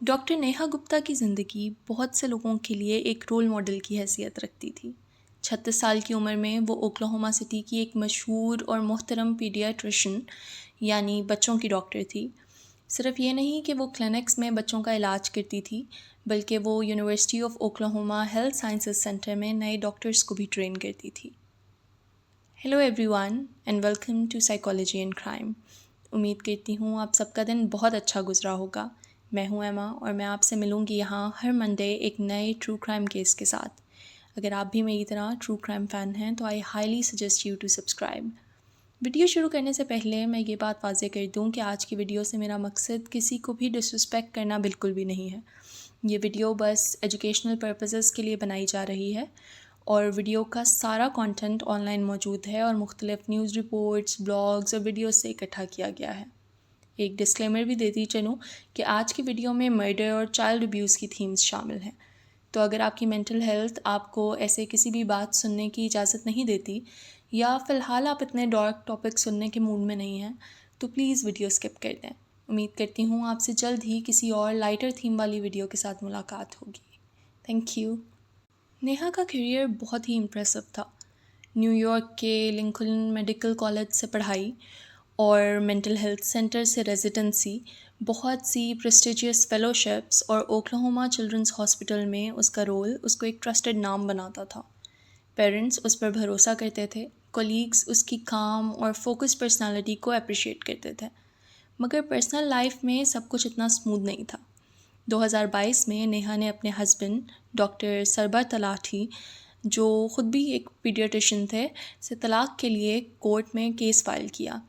Doctor Neha Gupta की ज़िंदगी बहुत से लोगों के लिए एक रोल मॉडल की हैसियत रखती थी। 36 साल की उम्र में वो ओक्लाहोमा सिटी की एक मशहूर और मोहतरम पीडियाट्रिशन यानी बच्चों की डॉक्टर थी। सिर्फ ये नहीं कि वो क्लिनिक्स में बच्चों का इलाज करती थी, बल्कि वो university of Oklahoma health sciences center में नए डॉक्टर्स को भी ट्रेन करती थी। Hello everyone and welcome to psychology and crime. उम्मीद करती हूँ आप सबका दिन बहुत अच्छा गुजरा होगा। मैं हूँ एमा और मैं आपसे मिलूँगी यहाँ हर मंडे एक नए ट्रू क्राइम केस के साथ। अगर आप भी मेरी तरह ट्रू क्राइम फ़ैन हैं तो I highly suggest you to subscribe. Video शुरू करने से पहले मैं ये बात वाज़ेह कर दूँ कि आज की वीडियो से मेरा मकसद किसी को भी डिसरिस्पेक्ट करना बिल्कुल भी नहीं है। ये वीडियो बस एजुकेशनल पर्पसेस के लिए बनाई जा रही है और वीडियो का सारा कंटेंट ऑनलाइन मौजूद है और मुख्तलिफ न्यूज़ रिपोर्ट्स, ब्लॉग्स और वीडियोस से इकट्ठा किया गया है। एक डिस्क्लेमर भी देती चलूँ कि आज की वीडियो में मर्डर और चाइल्ड अब्यूज़ की थीम्स शामिल हैं। तो अगर आपकी मेंटल हेल्थ आपको ऐसे किसी भी बात सुनने की इजाज़त नहीं देती या फ़िलहाल आप इतने डार्क टॉपिक सुनने के मूड में नहीं हैं, तो प्लीज़ वीडियो स्किप कर दें। उम्मीद करती हूँ आपसे जल्द ही किसी और लाइटर थीम वाली वीडियो के साथ मुलाकात होगी। Thank you. नेहा का करियर बहुत ही इम्प्रेसिव था। न्यूयॉर्क के लिंकन मेडिकल कॉलेज से पढ़ाई और मेंटल हेल्थ सेंटर से रेजिडेंसी, बहुत सी प्रेस्टिजियस फेलोशिप्स और ओक्लाहोमा चिल्ड्रंस हॉस्पिटल में उसका रोल उसको एक ट्रस्टेड नाम बनाता था। पेरेंट्स उस पर भरोसा करते थे, कोलीग्स उसकी काम और फोकस पर्सनालिटी को अप्रिशिएट करते थे, मगर पर्सनल लाइफ में सब कुछ इतना स्मूथ नहीं था। 2022 में नेहा ने अपने हस्बैंड डॉक्टर सरबर तलाठी, जो ख़ुद भी एक पीडियाट्रिशियन थे, से तलाक के लिए कोर्ट में केस फाइल किया।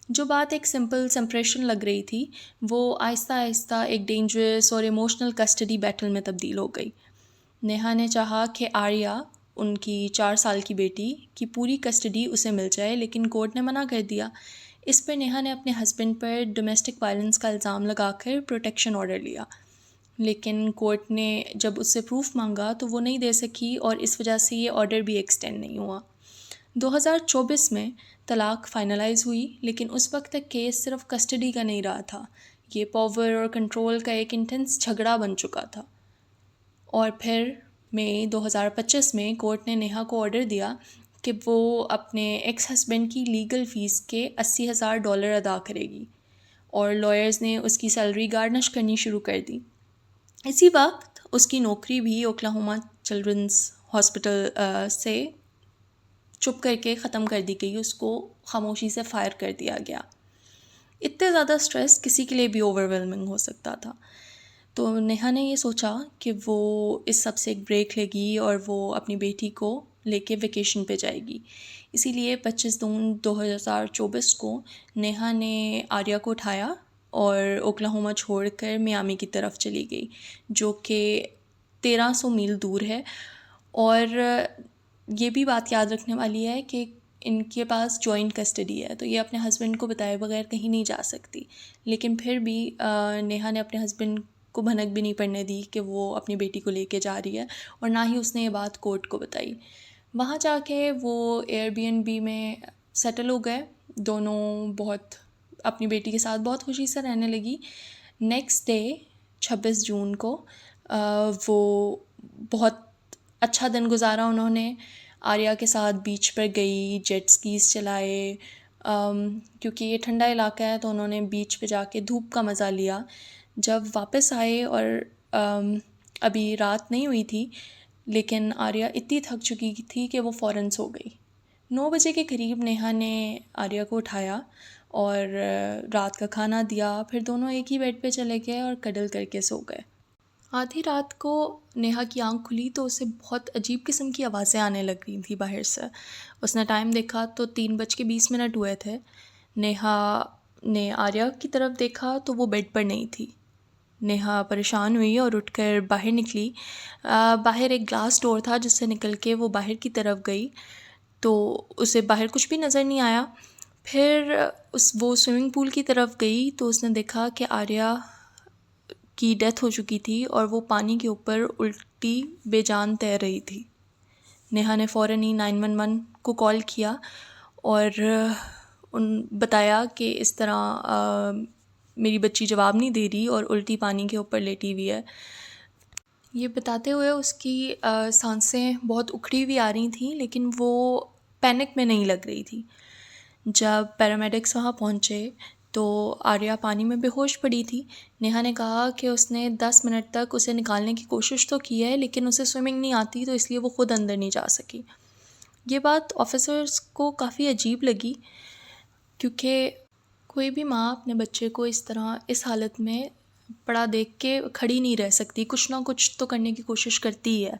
जो बात एक सिंपल सेपरेशन लग रही थी, वो आहिस्ता आहिस्ता एक डेंजरस और इमोशनल कस्टडी बैटल में तब्दील हो गई। नेहा ने चाहा कि आर्या, उनकी 4 साल की बेटी, की पूरी कस्टडी उसे मिल जाए, लेकिन कोर्ट ने मना कर दिया। इस पर नेहा ने अपने हस्बैंड पर डोमेस्टिक वायलेंस का इल्ज़ाम लगाकर प्रोटेक्शन ऑर्डर लिया, लेकिन कोर्ट ने जब उससे प्रूफ मांगा तो वो नहीं दे सकी और इस वजह से ये ऑर्डर भी एक्सटेंड नहीं हुआ। 2024 में तलाक फाइनलाइज हुई, लेकिन उस वक्त तक केस सिर्फ कस्टडी का नहीं रहा था, ये पावर और कंट्रोल का एक इंटेंस झगड़ा बन चुका था। और फिर मई 2025 में कोर्ट ने नेहा को ऑर्डर दिया कि वो अपने एक्स हस्बैंड की लीगल फ़ीस के $80,000 अदा करेगी और लॉयर्स ने उसकी सैलरी गार्निश करनी शुरू कर दी। इसी वक्त उसकी नौकरी भी ओक्लाहोमा चिल्ड्रंस हॉस्पिटल से चुप करके ख़त्म कर दी गई, उसको खामोशी से फायर कर दिया गया। इतने ज़्यादा स्ट्रेस किसी के लिए भी ओवरवेलमिंग हो सकता था। तो नेहा ने ये सोचा कि वो इस सब से एक ब्रेक लेगी और वो अपनी बेटी को लेके वेकेशन पे जाएगी। इसीलिए 25 जून 2024 को नेहा ने आर्या को उठाया और ओक्लाहोमा छोड़कर मियामी की तरफ चली गई, जो कि 1300 मील दूर है। और ये भी बात याद रखने वाली है कि इनके पास जॉइंट कस्टडी है, तो ये अपने हस्बैंड को बताए बगैर कहीं नहीं जा सकती। लेकिन फिर भी नेहा ने अपने हस्बैंड को भनक भी नहीं पड़ने दी कि वो अपनी बेटी को लेके जा रही है, और ना ही उसने ये बात कोर्ट को बताई। वहाँ जाके वो एयरबीएनबी में सेटल हो गए। दोनों बहुत अपनी बेटी के साथ बहुत खुशी से रहने लगी। नेक्स्ट डे 26 जून को वो बहुत अच्छा दिन गुजारा उन्होंने। आर्या के साथ बीच पर गई, जेट स्कीज़ चलाए, क्योंकि ये ठंडा इलाका है तो उन्होंने बीच पे जाके धूप का मज़ा लिया। जब वापस आए और अभी रात नहीं हुई थी, लेकिन आर्या इतनी थक चुकी थी कि वो फ़ौरन सो गई। 9 बजे के करीब नेहा ने आर्या को उठाया और रात का खाना दिया, फिर दोनों एक ही बेड पे चले गए और कडल करके सो गए। आधी रात को नेहा की आंख खुली तो उसे बहुत अजीब किस्म की आवाज़ें आने लग गई थी बाहर से। उसने टाइम देखा तो 3:20 हुए थे। नेहा ने आर्या की तरफ देखा तो वो बेड पर नहीं थी। नेहा परेशान हुई और उठकर बाहर निकली। बाहर एक ग्लास डोर था जिससे निकल के वो बाहर की तरफ गई, तो उसे बाहर कुछ भी नज़र नहीं आया। फिर वो स्विमिंग पूल की तरफ गई तो उसने देखा कि आर्या की डेथ हो चुकी थी और वो पानी के ऊपर उल्टी बेजान तैर रही थी। नेहा ने फ़ौरन ही 911 को कॉल किया और बताया कि इस तरह मेरी बच्ची जवाब नहीं दे रही और उल्टी पानी के ऊपर लेटी हुई है। ये बताते हुए उसकी सांसें बहुत उखड़ी हुई आ रही थी, लेकिन वो पैनिक में नहीं लग रही थी। जब पैरामेडिक्स वहाँ पहुँचे तो आर्या पानी में बेहोश पड़ी थी। नेहा ने कहा कि उसने 10 मिनट तक उसे निकालने की कोशिश तो की है, लेकिन उसे स्विमिंग नहीं आती, तो इसलिए वो खुद अंदर नहीं जा सकी। ये बात ऑफिसर्स को काफ़ी अजीब लगी, क्योंकि कोई भी माँ अपने बच्चे को इस तरह इस हालत में पड़ा देख के खड़ी नहीं रह सकती, कुछ ना कुछ तो करने की कोशिश करती ही है।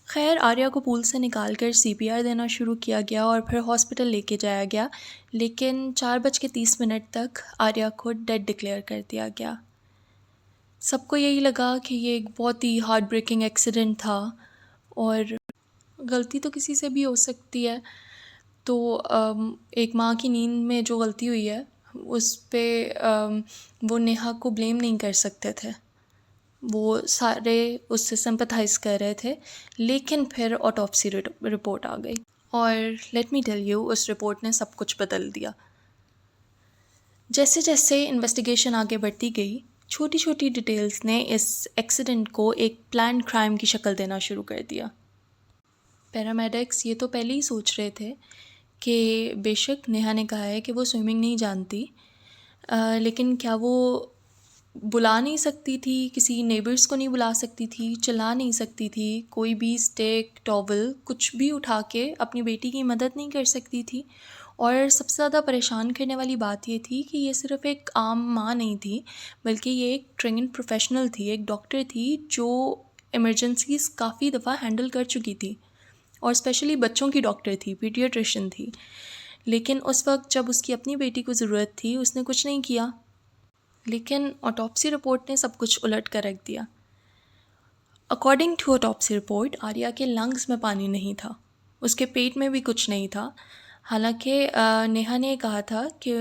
खैर, आर्या को पूल से निकाल कर CPR देना शुरू किया गया और फिर हॉस्पिटल लेके जाया गया, लेकिन 4:30 तक आर्या को डेड डिक्लेयर कर दिया गया। सबको यही लगा कि ये एक बहुत ही हार्ट ब्रेकिंग एक्सीडेंट था और गलती तो किसी से भी हो सकती है। तो एक माँ की नींद में जो गलती हुई है उस पे वो नेहा को ब्लेम नहीं कर सकते थे। वो सारे उससे सिंपथाइज कर रहे थे, लेकिन फिर ऑटोप्सी रिपोर्ट आ गई और लेट मी टेल यू, उस रिपोर्ट ने सब कुछ बदल दिया। जैसे जैसे इन्वेस्टिगेशन आगे बढ़ती गई, छोटी छोटी डिटेल्स ने इस एक्सीडेंट को एक प्लान्ड क्राइम की शक्ल देना शुरू कर दिया। पैरामेडिक्स ये तो पहले ही सोच रहे थे कि बेशक नेहा ने कहा है कि वो स्विमिंग नहीं जानती, लेकिन क्या वो बुला नहीं सकती थी, किसी नेबर्स को नहीं बुला सकती थी, चिल्ला नहीं सकती थी, कोई भी स्टिक टॉवल कुछ भी उठा के अपनी बेटी की मदद नहीं कर सकती थी। और सबसे ज़्यादा परेशान करने वाली बात ये थी कि ये सिर्फ़ एक आम माँ नहीं थी, बल्कि ये एक ट्रेन्ड प्रोफेशनल थी, एक डॉक्टर थी जो इमरजेंसीज़ काफ़ी दफ़ा हैंडल कर चुकी थी और स्पेशली बच्चों की डॉक्टर थी, पीडियाट्रिशियन थी। लेकिन उस वक्त जब उसकी अपनी बेटी को ज़रूरत थी, उसने कुछ नहीं किया। लेकिन ऑटोप्सी रिपोर्ट ने सब कुछ उलट कर रख दिया। According to autopsy report, Arya के लंग्स में पानी नहीं था, उसके पेट में भी कुछ नहीं था। हालांकि नेहा ने कहा था कि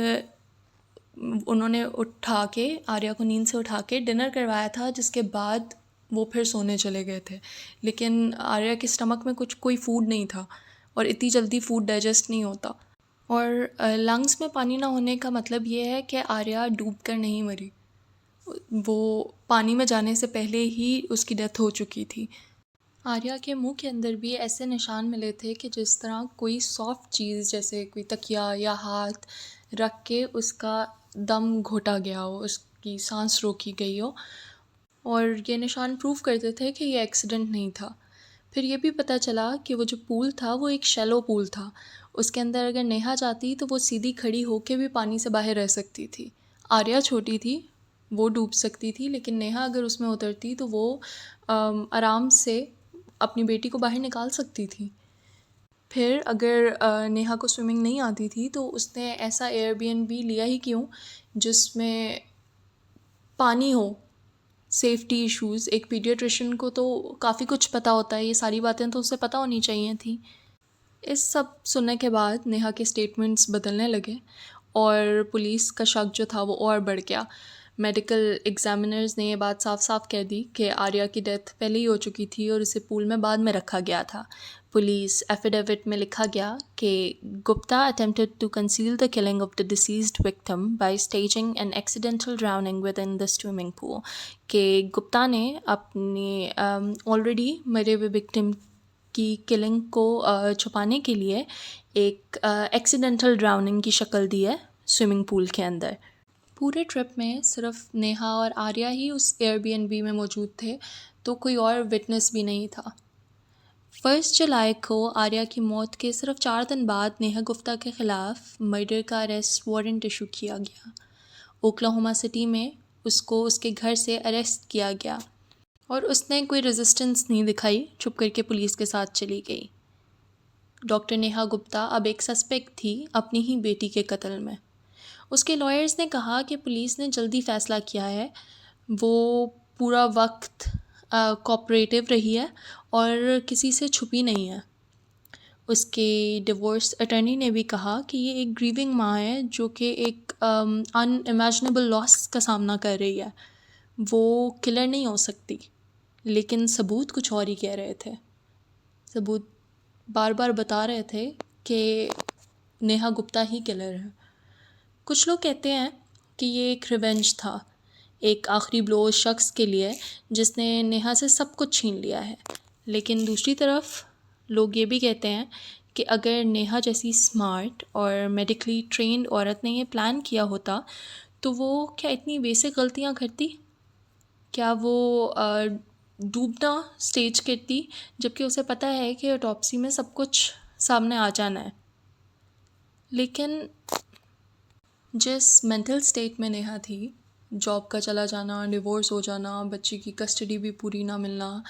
उन्होंने उठा के आर्या को नींद से उठा के डिनर करवाया था, जिसके बाद वो फिर सोने चले गए थे। लेकिन आर्या के स्टमक में कोई फूड नहीं था और इतनी जल्दी फूड डाइजेस्ट नहीं होता। और लंग्स में पानी ना होने का मतलब ये है कि आर्या डूब कर नहीं मरी, वो पानी में जाने से पहले ही उसकी डेथ हो चुकी थी। आर्या के मुंह के अंदर भी ऐसे निशान मिले थे कि जिस तरह कोई सॉफ्ट चीज़ जैसे कोई तकिया या हाथ रख के उसका दम घोटा गया हो, उसकी सांस रोकी गई हो। और ये निशान प्रूव करते थे कि ये एक्सीडेंट नहीं था। फिर ये भी पता चला कि वो जो पूल था वो एक शैलो पूल था। उसके अंदर अगर नेहा जाती तो वो सीधी खड़ी होके भी पानी से बाहर रह सकती थी। आर्या छोटी थी, वो डूब सकती थी, लेकिन नेहा अगर उसमें उतरती तो वो आराम से अपनी बेटी को बाहर निकाल सकती थी। फिर अगर नेहा को स्विमिंग नहीं आती थी तो उसने ऐसा एयरबीएनबी लिया ही क्यों जिसमें पानी हो। सेफ्टी इश्यूज़, एक पीडियाट्रिशियन को तो काफ़ी कुछ पता होता है, ये सारी बातें तो उसे पता होनी चाहिए थी। इस सब सुनने के बाद नेहा के स्टेटमेंट्स बदलने लगे और पुलिस का शक जो था वो और बढ़ गया। मेडिकल एग्जामिनर्स ने ये बात साफ साफ कह दी कि आर्या की डेथ पहले ही हो चुकी थी और उसे पूल में बाद में रखा गया था। पुलिस एफिडेविट में लिखा गया कि Gupta attempted to conceal the killing of the deceased victim by staging an accidental drowning within the swimming pool. कि गुप्ता ने अपनी ऑलरेडी मरे हुए विक्टिम की किलिंग को छुपाने के लिए एक एक्सीडेंटल ड्राउनिंग की शक्ल दी है स्विमिंग पूल के अंदर। पूरे ट्रिप में सिर्फ नेहा और आर्या ही उस एयरबीएनबी में मौजूद थे, तो कोई और विटनेस भी नहीं था। 1 जुलाई को आर्या की मौत के सिर्फ 4 दिन बाद नेहा गुप्ता के ख़िलाफ़ मर्डर का अरेस्ट वारंट इशू किया गया। ओक्लाहोमा सिटी में उसको उसके घर से अरेस्ट किया गया और उसने कोई रेजिस्टेंस नहीं दिखाई, चुप करके पुलिस के साथ चली गई। डॉक्टर नेहा गुप्ता अब एक सस्पेक्ट थी अपनी ही बेटी के कत्ल में। उसके लॉयर्स ने कहा कि पुलिस ने जल्दी फ़ैसला किया है, वो पूरा वक्त कोऑपरेटिव रही है और किसी से छुपी नहीं है। उसके डिवोर्स अटर्नी ने भी कहा कि ये एक ग्रीविंग माँ है जो कि एक अनइमेजिनेबल लॉस का सामना कर रही है, वो किलर नहीं हो सकती। लेकिन सबूत कुछ और ही कह रहे थे। सबूत बार बार बता रहे थे कि नेहा गुप्ता ही किलर है। कुछ लोग कहते हैं कि ये एक रिवेंज था, एक आखिरी ब्लो उस शख्स के लिए जिसने नेहा से सब कुछ छीन लिया है। लेकिन दूसरी तरफ लोग ये भी कहते हैं कि अगर नेहा जैसी स्मार्ट और मेडिकली ट्रेंड औरत ने ये प्लान किया होता तो वो क्या इतनी बेसिक गलतियाँ करती? क्या वो डूबना स्टेज करती जबकि उसे पता है कि ऑटोप्सी में सब कुछ सामने आ जाना है? लेकिन जिस मेंटल स्टेट में नेहा थी, जॉब का चला जाना, डिवोर्स हो जाना, बच्चे की कस्टडी भी पूरी ना मिलना,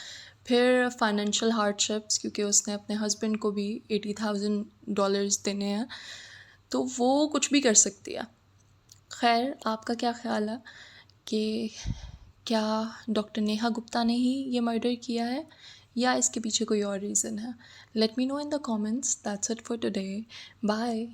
फिर फाइनेंशियल हार्डशिप्स क्योंकि उसने अपने हस्बैंड को भी $80,000 देने हैं, तो वो कुछ भी कर सकती है। खैर, आपका क्या ख्याल है कि क्या डॉक्टर नेहा गुप्ता ने ही ये मर्डर किया है या इसके पीछे कोई और रीज़न है? Let me know in the comments. That's it for today. Bye.